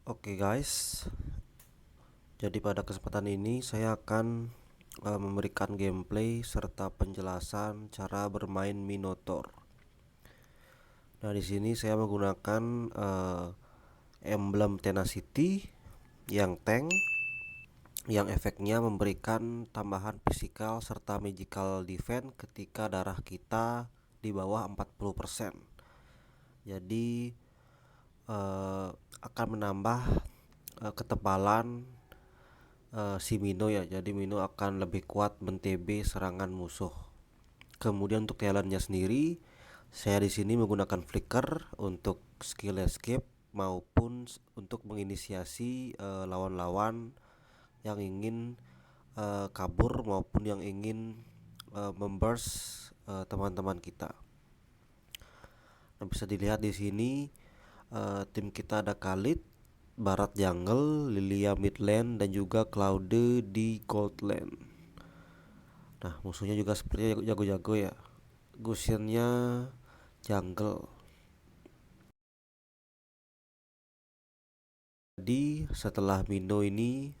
Oke guys, jadi pada kesempatan ini saya akan memberikan gameplay serta penjelasan cara bermain Minotaur. Nah, di sini saya menggunakan emblem Tenacity yang tank, yang efeknya memberikan tambahan physical serta magical defense ketika darah kita di bawah 40%. Jadi akan menambah ketebalan si Mino ya. Jadi Mino akan lebih kuat men-TB serangan musuh. Kemudian untuk talentnya sendiri, saya di sini menggunakan flicker untuk skill escape maupun untuk menginisiasi lawan-lawan yang ingin kabur maupun yang ingin memburst teman-teman kita. Nah, bisa dilihat di sini tim kita ada Khalid, Barat Jungle, Lilia Midland, dan juga Claude di Goldland. Nah, musuhnya juga sepertinya jago-jago ya. Gusionnya jungle. Jadi setelah Mino ini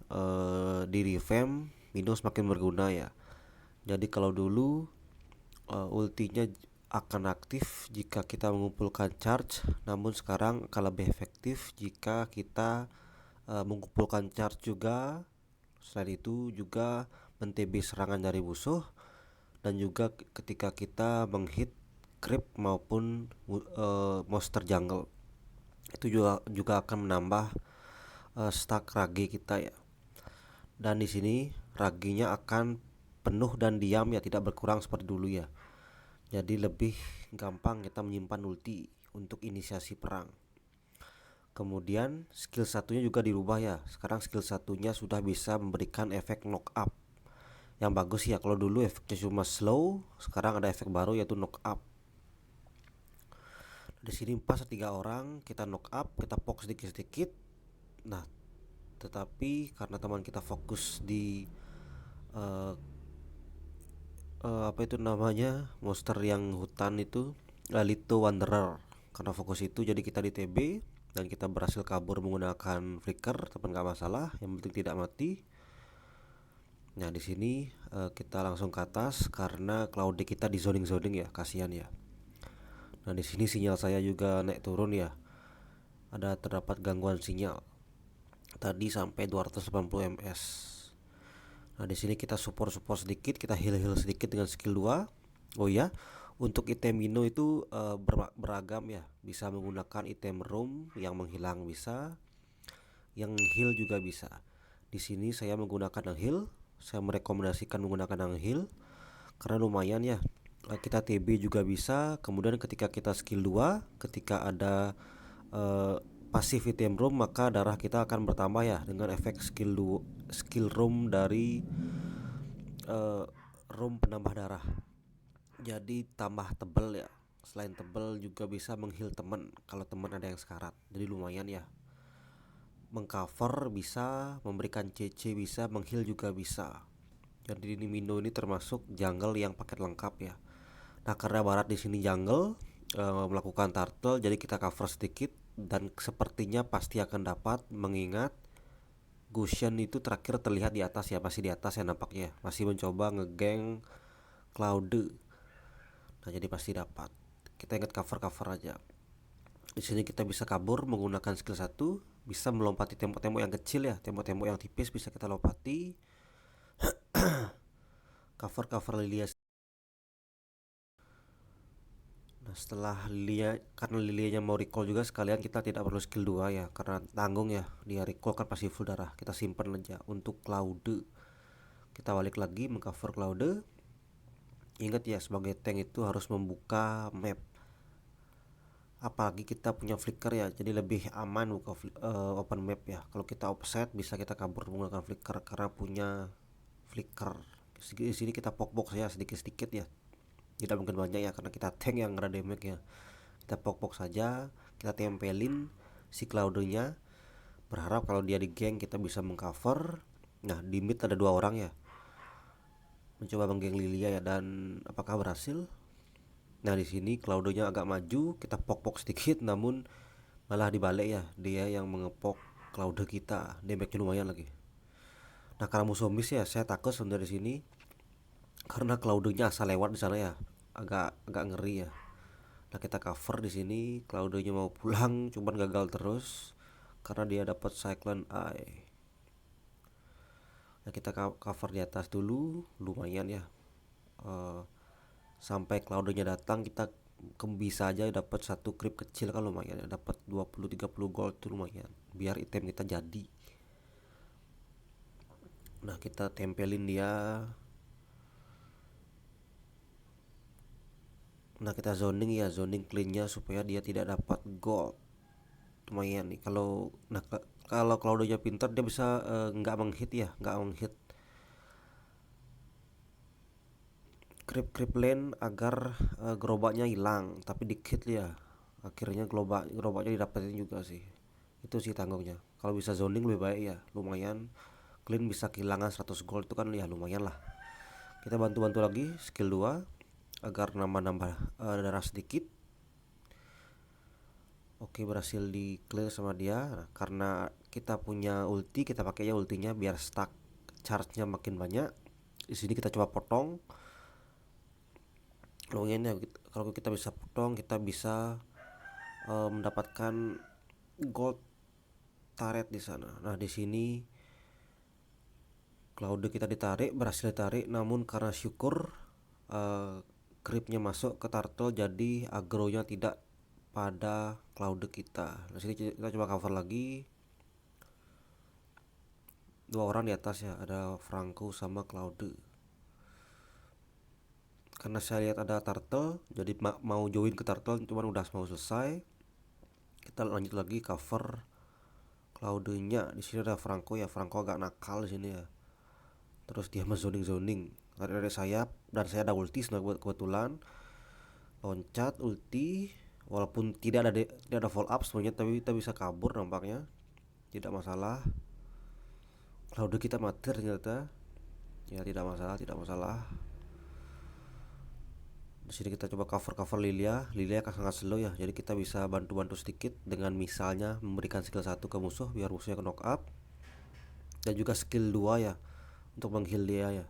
di revamp, Mino semakin berguna ya. Jadi kalau dulu ultinya akan aktif jika kita mengumpulkan charge, namun sekarang akan lebih efektif jika kita mengumpulkan charge juga. Selain itu juga men-TB serangan dari musuh, dan juga ketika kita menghit creep maupun monster jungle, itu juga akan menambah stack rage kita ya. Dan di sini raginya akan penuh dan diam ya, tidak berkurang seperti dulu ya. Jadi lebih gampang kita menyimpan ulti untuk inisiasi perang. Kemudian skill satunya juga dirubah ya. Sekarang skill satunya sudah bisa memberikan efek knock up. Yang bagus ya, kalau dulu efeknya cuma slow, sekarang ada efek baru yaitu knock up. Di sini pas 3 orang kita knock up, kita pok sedikit-sedikit. Nah, tetapi karena teman kita fokus di uh, apa itu namanya, monster yang hutan itu, Lito Wanderer. Karena fokus itu jadi kita di TB dan kita berhasil kabur menggunakan flicker, teman gak masalah, yang penting tidak mati. Nah, di sini kita langsung ke atas karena Cloud kita di zoning ya, kasihan ya. Nah, di sini sinyal saya juga naik turun ya. Terdapat gangguan sinyal. Tadi sampai 280 ms. Nah, di sini kita support sedikit, kita heal sedikit dengan skill 2. Oh ya, untuk item Mino itu beragam ya. Bisa menggunakan item room yang menghilang bisa, yang heal juga bisa. Di sini saya menggunakan yang heal. Saya merekomendasikan menggunakan yang heal karena lumayan ya. Kita TB juga bisa. Kemudian ketika kita skill 2, ketika ada pasif item room, maka darah kita akan bertambah ya dengan efek skill room dari room penambah darah. Jadi tambah tebel ya. Selain tebel juga bisa menghil teman kalau teman ada yang sekarat. Jadi lumayan ya. Mengcover bisa, memberikan CC bisa, menghil juga bisa. Jadi ini Mino ini termasuk jungle yang paket lengkap ya. Nah, karena Barat di sini jungle melakukan turtle, jadi kita cover sedikit dan sepertinya pasti akan dapat, mengingat Gusion itu terakhir terlihat di atas ya, masih di atas ya nampaknya, masih mencoba ngegeng Cloud. Nah, jadi pasti dapat. Kita ingat cover aja. Di sini kita bisa kabur menggunakan skill 1, bisa melompati tembok-tembok yang kecil ya, tembok-tembok yang tipis bisa kita lompati. Cover Lilia. Nah, setelah Lilia, karena Lilianya mau recall juga sekalian, kita tidak perlu skill 2 ya, karena tanggung ya, dia recall kan pasti full darah. Kita simpan aja untuk Claude. Kita balik lagi mengcover Claude. Ingat ya, sebagai tank itu harus membuka map. Apalagi kita punya flicker ya, jadi lebih aman buka open map ya. Kalau kita offset bisa kita kabur menggunakan flicker karena punya flicker. Di sini kita pok ya sedikit-sedikit ya. Tidak mungkin banyak ya karena kita tank yang ada damage ya. Kita pok saja, kita tempelin si Claude-nya, berharap kalau dia di geng kita bisa mengcover. Nah, di mid ada 2 orang ya, mencoba menggeng Lilia ya, dan apakah berhasil? Nah, di sini Claude-nya agak maju, kita pok sedikit namun malah dibalik ya, dia yang mengepok Cloud kita, damage lumayan lagi. Nah karena musuh miss ya, saya takut sebenarnya di sini karena Cloud-nya asal lewat di sana ya, agak agak ngeri ya. Nah kita cover di sini, Cloud-nya mau pulang cuman gagal terus karena dia dapat Cyclone Eye. Nah kita cover di atas dulu, lumayan ya. Eh, Sampai Cloud-nya datang kita bisa aja dapat satu creep kecil kan lumayan ya, dapat 20-30 gold tuh lumayan biar item kita jadi. Nah kita tempelin dia. Nah kita zoning ya, zoning cleannya supaya dia tidak dapat gold. Lumayan nih kalau kalau Claudio pintar dia bisa nggak menghit ya, nggak menghit creep lane agar gerobaknya hilang, tapi dikit ya. Akhirnya gerobaknya didapetin juga sih. Itu sih tanggungnya. Kalau bisa zoning lebih baik ya, lumayan. Clean bisa kehilangan 100 gold itu kan ya lumayan lah. Kita bantu-bantu lagi skill 2 agar nambah-nambah darah sedikit. Oke berhasil di clear sama dia. Nah, karena kita punya ulti, kita pakainya ultinya biar stack charge-nya makin banyak. Di sini kita coba potong. Lumayan ya, kalau kita bisa potong kita bisa mendapatkan gold turret di sana. Nah di sini Cloud kita ditarik, berhasil ditarik, namun karena syukur creepnya masuk ke turtle jadi agronya tidak pada Cloud kita. Nah sini kita coba cover lagi. Dua orang di atas ya, ada Franco sama Cloud. Karena saya lihat ada turtle, jadi mau join ke turtle, cuman udah mau selesai. Kita lanjut lagi cover Cloud-nya. Di sini ada Franco ya, Franco agak nakal di sini ya. Terus dia zoning dari sayap dan saya ada ulti kebetulan loncat ulti walaupun tidak ada follow up sebenarnya, tapi kita bisa kabur nampaknya tidak masalah. Cloud kita mati ternyata ya, tidak masalah. Di sini kita coba cover Lilia akan sangat slow ya, jadi kita bisa bantu sedikit dengan misalnya memberikan skill 1 ke musuh biar musuhnya ke knock up, dan juga skill 2 ya untuk mengheal dia ya.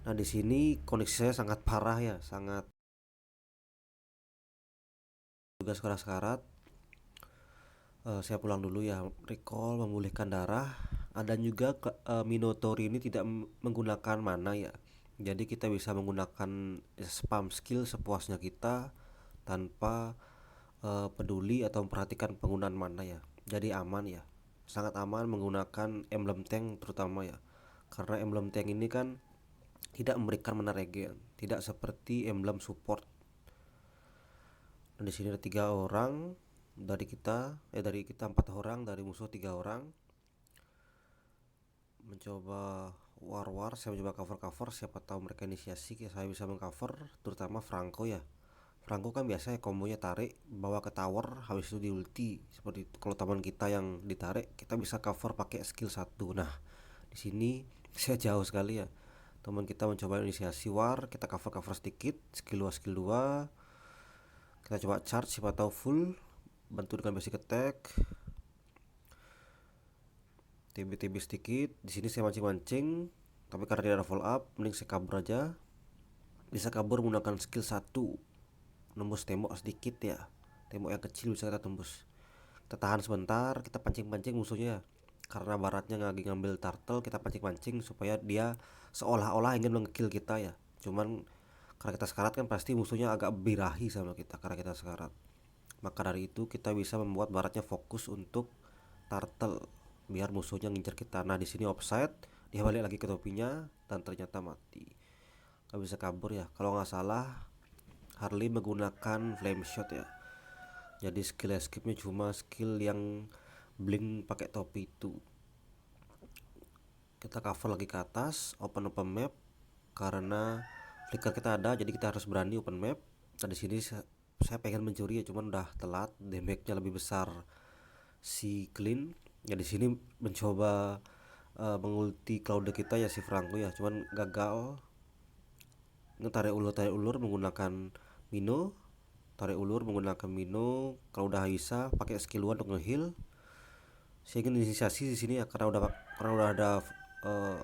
Nah di sini koneksi saya sangat parah ya, sangat juga sekarat. Saya pulang dulu ya, recall memulihkan darah. Dan juga Minotaur ini tidak menggunakan mana ya, jadi kita bisa menggunakan spam skill sepuasnya kita tanpa peduli atau memperhatikan penggunaan mana ya. Jadi aman ya, sangat aman menggunakan emblem tank terutama ya, karena emblem tank ini kan tidak memberikan mana regen, tidak seperti emblem support. Dan di sini ada 3 orang dari kita 4 orang, dari musuh 3 orang. Mencoba war, saya mencoba cover, siapa tahu mereka inisiasi ya, saya bisa mengcover terutama Franco ya. Franco kan biasanya kombonya tarik bawa ke tower habis itu di ulti seperti itu. Kalau teman kita yang ditarik kita bisa cover pakai skill 1. Nah di sini saya jauh sekali ya, teman kita mencoba inisiasi war, kita cover sedikit skill 2 kita coba charge siapa tahu full, bantu dengan basic attack, TB sedikit. Di sini saya mancing, tapi karena tidak ada follow up, mending saya kabur aja. Bisa kabur menggunakan skill 1, nembus tembok sedikit ya, tembok yang kecil bisa kita tembus. Kita tahan sebentar, kita pancing musuhnya. Karena baratnya lagi ngambil turtle, kita pancing supaya dia seolah-olah ingin nge-kill kita ya. Cuman karena kita sekarat kan pasti musuhnya agak birahi sama kita karena kita sekarat. Maka dari itu kita bisa membuat baratnya fokus untuk turtle biar musuhnya ngincer kita. Nah di sini offside, dia balik lagi ke topinya dan ternyata mati. Gak bisa kabur ya, kalau nggak salah Harley menggunakan flame shot ya. Jadi skill escape-nya cuma skill yang blink pakai topi itu. Kita cover lagi ke atas, open map karena flicker kita ada, jadi kita harus berani open map. Nah di sini saya pengen mencuri ya, cuman udah telat, damage-nya lebih besar si Clean. Ya di sini mencoba mengulti Cloud kita ya si Franco ya, cuman gagal. Tarik ulur menggunakan Mino, tarik ulur menggunakan Mino. Kalau udah bisa pakai skill 1 untuk ngeheal. Saya ingin inisiasi di sini ya karena udah ada eh,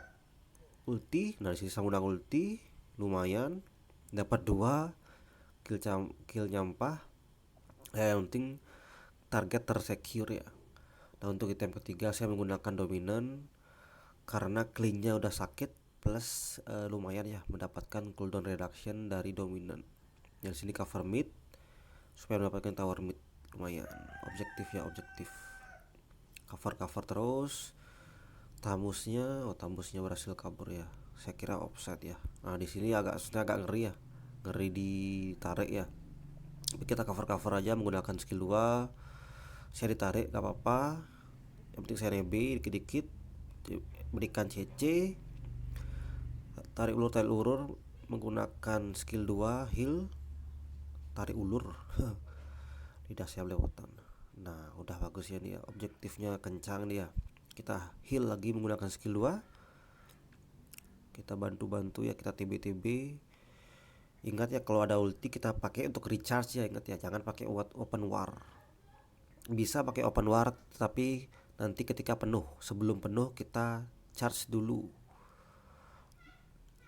ulti. Nah, di sini saya menggunakan ulti, lumayan dapat dua kill nyampah. Yang penting target tersecure ya. Nah, untuk item ketiga saya menggunakan dominan karena cleannya udah sakit, plus lumayan ya mendapatkan cooldown reduction dari dominan. Yang sini cover mid supaya mendapatkan tower mid, lumayan objektif ya, objektif cover terus. Tambusnya berhasil kabur ya, saya kira offset ya. Nah, di sini agak ngeri ya, ngeri ditarik ya. Tapi kita cover aja menggunakan skill 2. Saya ditarik gak apa-apa, yang penting saya nebe dikit-dikit, berikan CC, tarik ulur menggunakan skill 2 heal, tarik ulur. Lidah saya belepotan. Nah, udah bagus ya nih ya, objektifnya kencang dia. Kita heal lagi menggunakan skill 2. Kita bantu-bantu ya, kita TB-TB. Ingat ya, kalau ada ulti kita pakai untuk recharge ya, ingat ya, jangan pakai open war. Bisa pakai open war tapi nanti ketika penuh, sebelum penuh kita charge dulu.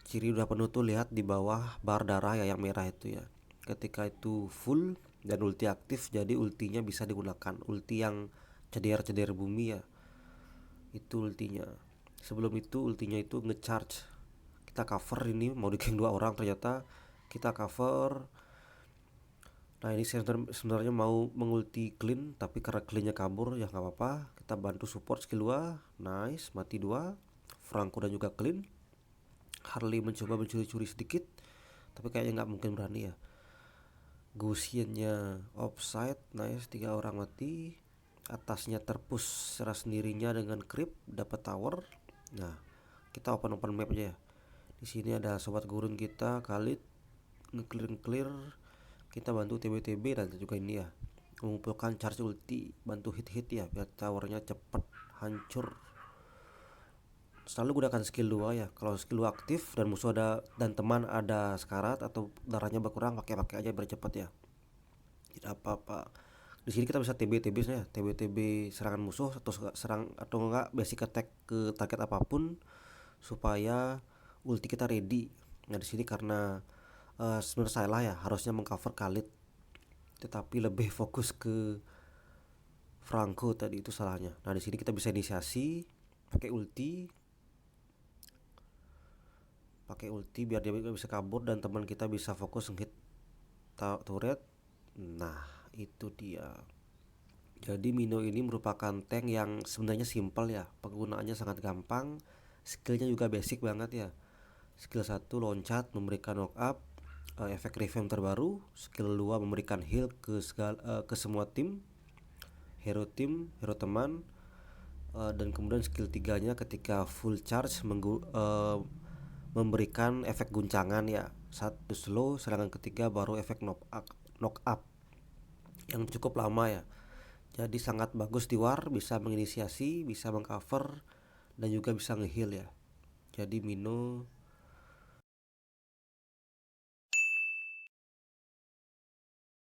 Ciri udah penuh tuh lihat di bawah bar darah ya, yang merah itu ya. Ketika itu full dan ulti aktif, jadi ultinya bisa digunakan. Ulti yang ceder bumi ya, itu ultinya. Sebelum itu ultinya itu ngecharge. Kita cover, ini mau di dua orang ternyata kita cover. Nah, ini sebenarnya mau mengulti clean tapi karena cleannya kabur ya nggak apa-apa. Kita bantu support skill 2. Nice, mati 2. Franco dan juga clean. Harley mencoba mencuri-curi sedikit tapi kayaknya nggak mungkin berani ya. Gusiannya offside. Nice, 3 orang mati. Atasnya terpush secara sendirinya dengan creep, dapat tower. Nah, kita open map aja ya. Di sini ada sobat gurun kita Khalid nge-clear. Kita bantu TB-TB dan juga ini ya, mengumpulkan charge ulti, bantu hit ya biar towernya cepet hancur. Selalu gunakan skill 2 ya. Kalau skill 2 aktif dan musuh ada dan teman ada sekarat atau darahnya berkurang, pakai aja biar cepet ya. Tidak apa-apa. Di sini kita bisa TB-TB ya, TB-TB serangan musuh atau serang atau enggak basic attack ke target apapun supaya ulti kita ready. Nah, di sini karena sebenarnya salah ya, harusnya mengcover Khalid tetapi lebih fokus ke Franco tadi, itu salahnya. Nah, di sini kita bisa inisiasi pakai ulti biar dia bisa kabur dan teman kita bisa fokus ngehit turret. Nah, itu dia. Jadi Mino ini merupakan tank yang sebenarnya simpel ya, penggunaannya sangat gampang, skillnya juga basic banget ya. Skill 1 loncat memberikan knock up, efek revamp terbaru. Skill 2 memberikan heal ke semua tim, hero teman. Dan kemudian skill 3 nya ketika full charge memberikan efek guncangan ya. Satu slow, serangan ketiga baru efek knock up yang cukup lama ya. Jadi sangat bagus di war, bisa menginisiasi, bisa mengcover dan juga bisa ngeheal ya. Jadi Mino